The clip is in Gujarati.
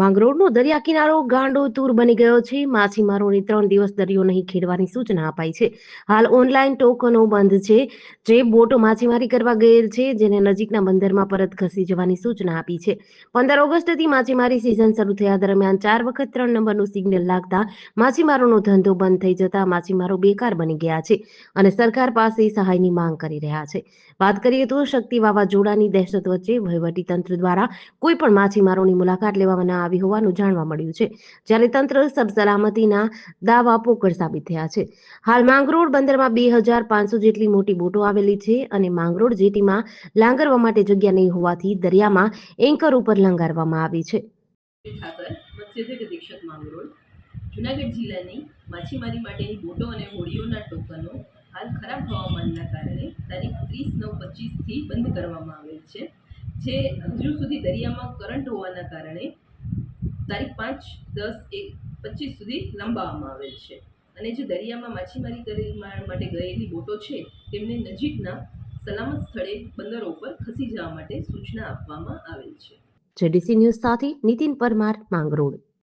માંગરોળનો દરિયા કિનારો ગાંડોતુર બની ગયો છે. માછીમારોને 3 દિવસ દરિયો નહીં ખેડવાની સૂચના અપાઈ છે. હાલ ઓનલાઈન ટોકનો બંધ છે. જે બોટો માછીમારી કરવા ગયેલ છે જેને નજીકના બંદરમાં પરત ખસી જવાની સૂચના આપી છે. 15 ઓગસ્ટથી માછીમારી સિઝન શરૂ થયા દરમિયાન 4 વખત 3 નંબરનું સિગ્નલ લાગતા માછીમારોનો ધંધો બંધ થઈ જતા માછીમારો બેકાર બની ગયા છે અને સરકાર પાસે સહાયની માંગ કરી રહ્યા છે. વાત કરીએ તો શક્તિ વાવાઝોડાની દહેશત વચ્ચે વહીવટીતંત્ર દ્વારા કોઈ પણ માછીમારોની મુલાકાત લેવામાં ન આવી હોવાનું જાણવા મળ્યું છે, જ્યારે તંત્ર સલામતીના દાવા પોકળ સાબિત થયા છે. હાલ માંગરોળ બંદરમાં 2500 જેટલી મોટી બોટો આવેલી છે અને માંગરોળ જેટીમાં લાંગરવા માટે જગ્યા નહીં હોવાથી દરિયામાં એન્કર ઉપર લંગારવામાં આવી છે. જૂનાગઢ જિલ્લાની માછીમારી માટેની બોટો અને હોડીઓના ટોકનો હાલ ખરાબ હવામાનના કારણે તારીખ 30/9/25થી બંધ કરવામાં આવેલ છે, જે હજુ સુધી દરિયામાં કરંટ હોવાના કારણે તારીખ 5/10/25 સુધી લંબાવવામાં આવેલ છે. અને જે દરિયામાં માછીમારી કરવા માટે ગયેલી બોટો છે તેમને નજીકના સલામત સ્થળે બંદરો ઉપર ખસી જવા માટે સૂચના આપવામાં આવેલ છે. જેડીસી ન્યૂઝ સાથે નીતિન પરમાર, માંગરોળ.